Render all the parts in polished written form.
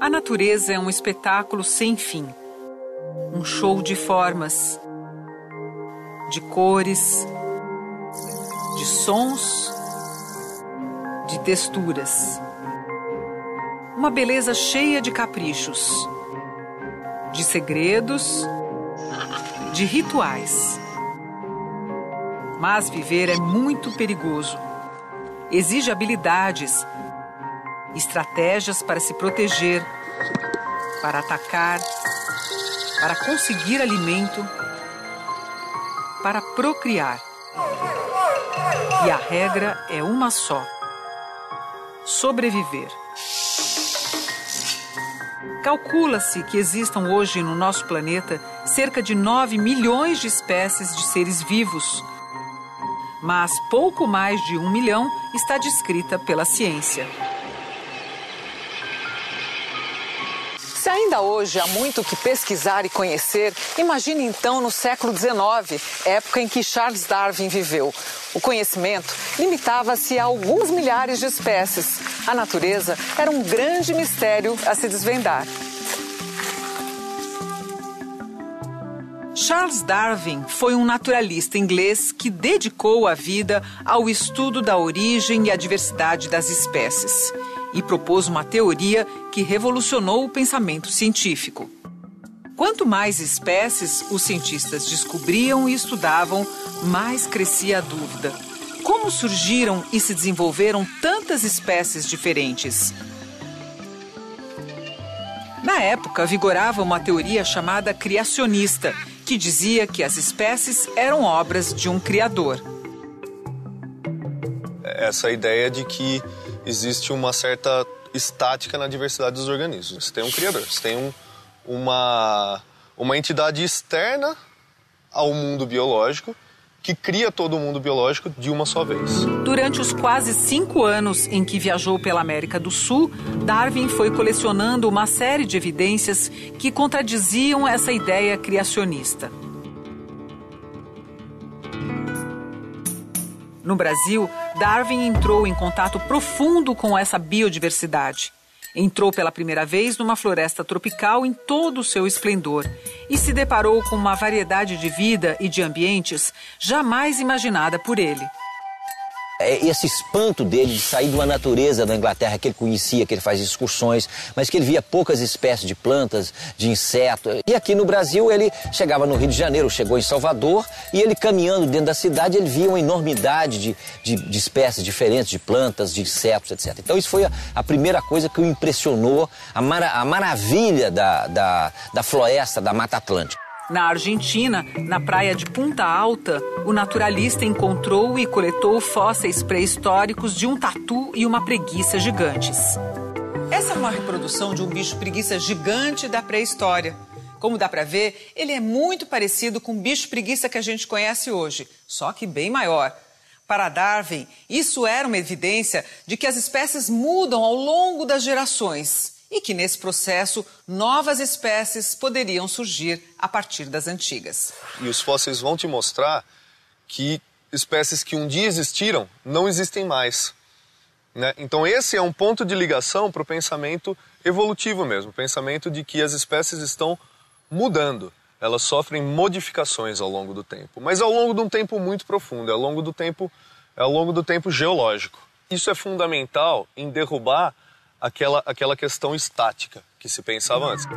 A natureza é um espetáculo sem fim. Um show de formas, de cores, de sons, de texturas. Uma beleza cheia de caprichos, de segredos, de rituais. Mas viver é muito perigoso. Exige habilidades, estratégias para se proteger, para atacar, para conseguir alimento, para procriar. E a regra é uma só: sobreviver. Calcula-se que existam hoje no nosso planeta cerca de 9 milhões de espécies de seres vivos, mas pouco mais de 1 milhão está descrita pela ciência. Se ainda hoje há muito o que pesquisar e conhecer, imagine então no século XIX, época em que Charles Darwin viveu. O conhecimento limitava-se a alguns milhares de espécies. A natureza era um grande mistério a se desvendar. Charles Darwin foi um naturalista inglês que dedicou a vida ao estudo da origem e a diversidade das espécies e propôs uma teoria que revolucionou o pensamento científico. Quanto mais espécies os cientistas descobriam e estudavam, mais crescia a dúvida. Como surgiram e se desenvolveram tantas espécies diferentes? Na época, vigorava uma teoria chamada criacionista, que dizia que as espécies eram obras de um criador. Essa ideia de que existe uma certa estática na diversidade dos organismos. Você tem um criador, você tem uma entidade externa ao mundo biológico que cria todo o mundo biológico de uma só vez. Durante os quase 5 anos em que viajou pela América do Sul, Darwin foi colecionando uma série de evidências que contradiziam essa ideia criacionista. No Brasil, Darwin entrou em contato profundo com essa biodiversidade. Entrou pela primeira vez numa floresta tropical em todo o seu esplendor e se deparou com uma variedade de vida e de ambientes jamais imaginada por ele. Esse espanto dele de sair de uma natureza da Inglaterra que ele conhecia, que ele fazia excursões, mas que ele via poucas espécies de plantas, de insetos. E aqui no Brasil ele chegava no Rio de Janeiro, chegou em Salvador, e ele caminhando dentro da cidade, ele via uma enormidade de espécies diferentes, de plantas, de insetos, etc. Então isso foi a primeira coisa que o impressionou, a maravilha da floresta, da Mata Atlântica. Na Argentina, na praia de Punta Alta, o naturalista encontrou e coletou fósseis pré-históricos de um tatu e uma preguiça gigantes. Essa é uma reprodução de um bicho preguiça gigante da pré-história. Como dá para ver, ele é muito parecido com o bicho preguiça que a gente conhece hoje, só que bem maior. Para Darwin, isso era uma evidência de que as espécies mudam ao longo das gerações e que, nesse processo, novas espécies poderiam surgir a partir das antigas. E os fósseis vão te mostrar que espécies que um dia existiram não existem mais, né? Então esse é um ponto de ligação para o pensamento evolutivo mesmo, o pensamento de que as espécies estão mudando. Elas sofrem modificações ao longo do tempo, mas ao longo de um tempo muito profundo, ao longo do tempo geológico. Isso é fundamental em derrubar aquela questão estática que se pensava antes.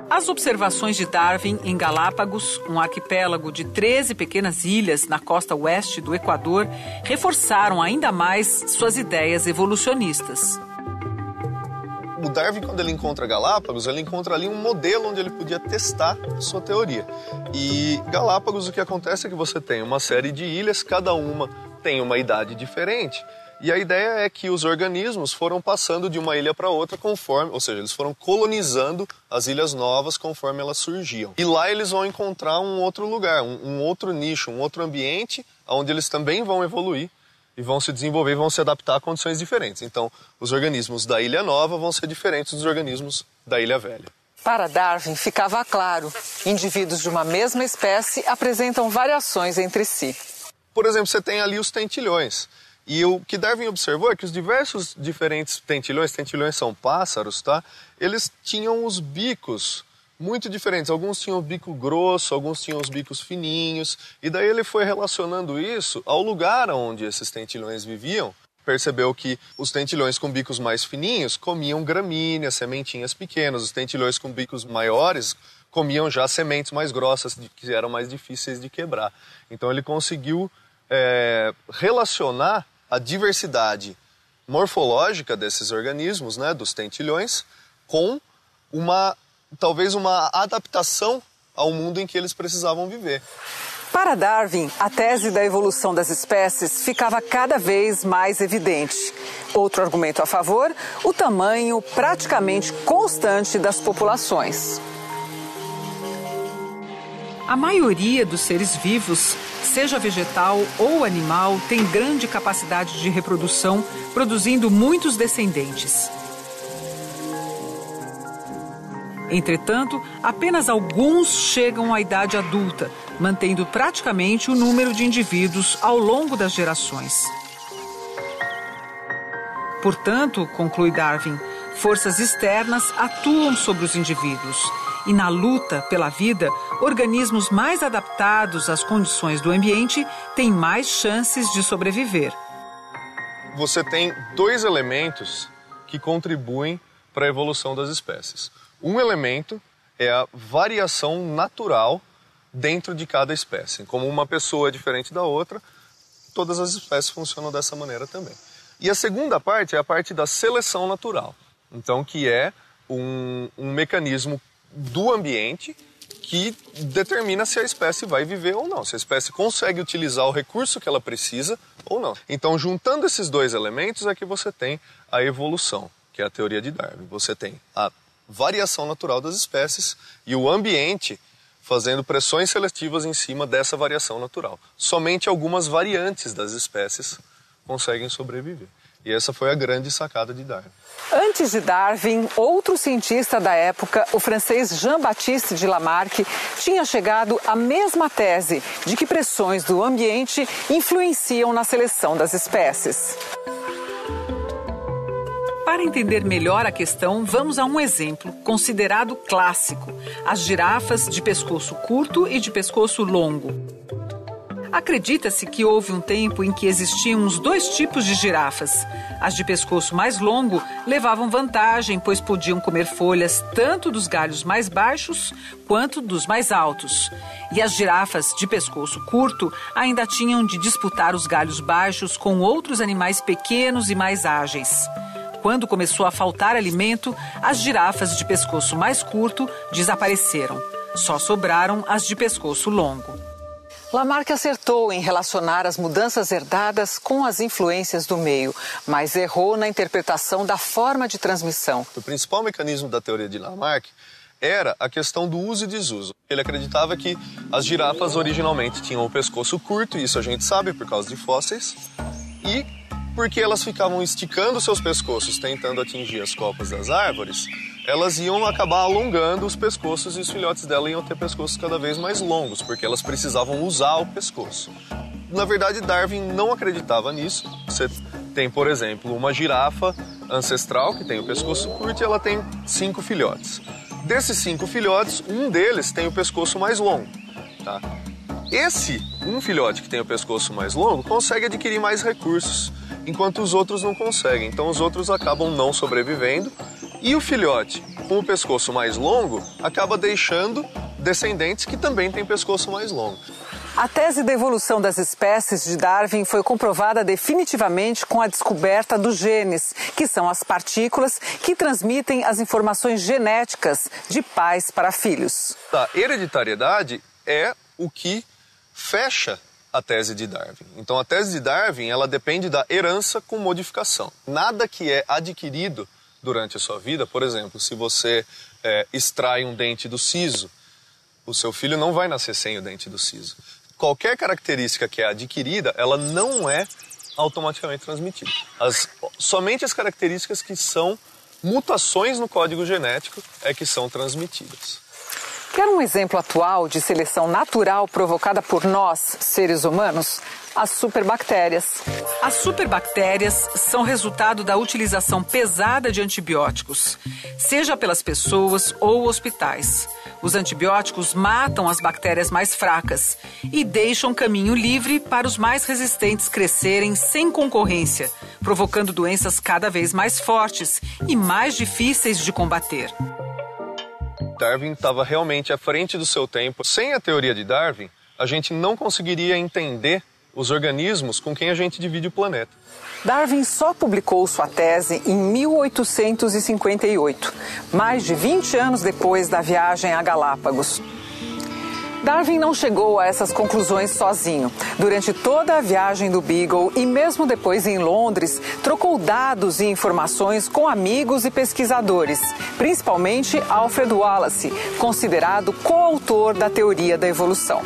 As observações de Darwin em Galápagos, um arquipélago de 13 pequenas ilhas na costa oeste do Equador, reforçaram ainda mais suas ideias evolucionistas. O Darwin, quando ele encontra Galápagos, ele encontra ali um modelo onde ele podia testar a sua teoria. E Galápagos, o que acontece é que você tem uma série de ilhas, cada uma tem uma idade diferente. E a ideia é que os organismos foram passando de uma ilha para outra conforme, ou seja, eles foram colonizando as ilhas novas conforme elas surgiam. E lá eles vão encontrar um outro lugar, um outro nicho, um outro ambiente, onde eles também vão evoluir e vão se desenvolver, vão se adaptar a condições diferentes. Então, os organismos da ilha nova vão ser diferentes dos organismos da ilha velha. Para Darwin, ficava claro, indivíduos de uma mesma espécie apresentam variações entre si. Por exemplo, você tem ali os tentilhões, E o que Darwin observou é que os diferentes tentilhões são pássaros, tá? Eles tinham os bicos muito diferentes. Alguns tinham o bico grosso, alguns tinham os bicos fininhos. E daí ele foi relacionando isso ao lugar onde esses tentilhões viviam. Percebeu que os tentilhões com bicos mais fininhos comiam gramíneas, sementinhas pequenas. Os tentilhões com bicos maiores comiam já sementes mais grossas, que eram mais difíceis de quebrar. Então ele conseguiu relacionar a diversidade morfológica desses organismos, né, dos tentilhões, com talvez uma adaptação ao mundo em que eles precisavam viver. Para Darwin, a tese da evolução das espécies ficava cada vez mais evidente. Outro argumento a favor, o tamanho praticamente constante das populações. A maioria dos seres vivos, seja vegetal ou animal, tem grande capacidade de reprodução, produzindo muitos descendentes. Entretanto, apenas alguns chegam à idade adulta, mantendo praticamente o número de indivíduos ao longo das gerações. Portanto, conclui Darwin, forças externas atuam sobre os indivíduos. E na luta pela vida, organismos mais adaptados às condições do ambiente têm mais chances de sobreviver. Você tem dois elementos que contribuem para a evolução das espécies. Um elemento é a variação natural dentro de cada espécie. Como uma pessoa é diferente da outra, todas as espécies funcionam dessa maneira também. E a segunda parte é a parte da seleção natural. Então, que é um mecanismo do ambiente que determina se a espécie vai viver ou não, se a espécie consegue utilizar o recurso que ela precisa ou não. Então, juntando esses dois elementos é que você tem a evolução, que é a teoria de Darwin. Você tem a variação natural das espécies e o ambiente fazendo pressões seletivas em cima dessa variação natural. Somente algumas variantes das espécies conseguem sobreviver. E essa foi a grande sacada de Darwin. Antes de Darwin, outro cientista da época, o francês Jean-Baptiste de Lamarck, tinha chegado à mesma tese de que pressões do ambiente influenciam na seleção das espécies. Para entender melhor a questão, vamos a um exemplo considerado clássico: as girafas de pescoço curto e de pescoço longo. Acredita-se que houve um tempo em que existiam os dois tipos de girafas. As de pescoço mais longo levavam vantagem, pois podiam comer folhas tanto dos galhos mais baixos quanto dos mais altos. E as girafas de pescoço curto ainda tinham de disputar os galhos baixos com outros animais pequenos e mais ágeis. Quando começou a faltar alimento, as girafas de pescoço mais curto desapareceram. Só sobraram as de pescoço longo. Lamarck acertou em relacionar as mudanças herdadas com as influências do meio, mas errou na interpretação da forma de transmissão. O principal mecanismo da teoria de Lamarck era a questão do uso e desuso. Ele acreditava que as girafas originalmente tinham o pescoço curto, e isso a gente sabe por causa de fósseis, e porque elas ficavam esticando seus pescoços tentando atingir as copas das árvores, elas iam acabar alongando os pescoços e os filhotes dela iam ter pescoços cada vez mais longos, porque elas precisavam usar o pescoço. Na verdade, Darwin não acreditava nisso. Você tem, por exemplo, uma girafa ancestral que tem o pescoço curto e ela tem 5 filhotes. Desses 5 filhotes, um deles tem o pescoço mais longo, tá? Esse filhote que tem o pescoço mais longo consegue adquirir mais recursos, enquanto os outros não conseguem. Então os outros acabam não sobrevivendo e o filhote com o pescoço mais longo acaba deixando descendentes que também têm pescoço mais longo. A tese da evolução das espécies de Darwin foi comprovada definitivamente com a descoberta dos genes, que são as partículas que transmitem as informações genéticas de pais para filhos. A hereditariedade é o que fecha a tese de Darwin. Então a tese de Darwin, ela depende da herança com modificação. Nada que é adquirido durante a sua vida, por exemplo, se você extrai um dente do siso, o seu filho não vai nascer sem o dente do siso. Qualquer característica que é adquirida, ela não é automaticamente transmitida. Somente as características que são mutações no código genético é que são transmitidas. Quer um exemplo atual de seleção natural provocada por nós, seres humanos? As superbactérias. As superbactérias são resultado da utilização pesada de antibióticos, seja pelas pessoas ou hospitais. Os antibióticos matam as bactérias mais fracas e deixam caminho livre para os mais resistentes crescerem sem concorrência, provocando doenças cada vez mais fortes e mais difíceis de combater. Darwin estava realmente à frente do seu tempo. Sem a teoria de Darwin, a gente não conseguiria entender os organismos com quem a gente divide o planeta. Darwin só publicou sua tese em 1858, mais de 20 anos depois da viagem a Galápagos. Darwin não chegou a essas conclusões sozinho. Durante toda a viagem do Beagle e mesmo depois em Londres, trocou dados e informações com amigos e pesquisadores, principalmente Alfred Wallace, considerado coautor da teoria da evolução.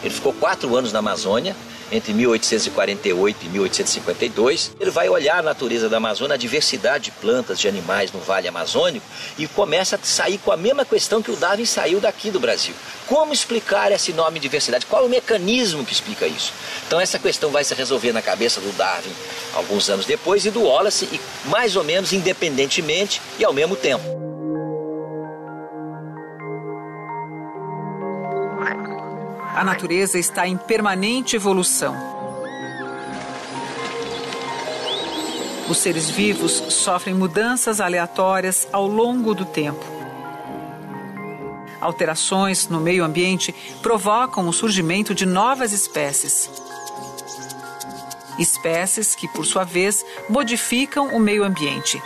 Ele ficou 4 anos na Amazônia, entre 1848 e 1852. Ele vai olhar a natureza da Amazônia, a diversidade de plantas, de animais no Vale Amazônico, e começa a sair com a mesma questão que o Darwin saiu daqui do Brasil. Como explicar esse enorme diversidade? Qual é o mecanismo que explica isso? Então essa questão vai se resolver na cabeça do Darwin alguns anos depois e do Wallace, e mais ou menos independentemente e ao mesmo tempo. A natureza está em permanente evolução. Os seres vivos sofrem mudanças aleatórias ao longo do tempo. Alterações no meio ambiente provocam o surgimento de novas espécies. Espécies que, por sua vez, modificam o meio ambiente.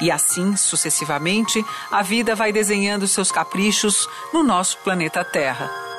E assim, sucessivamente, a vida vai desenhando seus caprichos no nosso planeta Terra.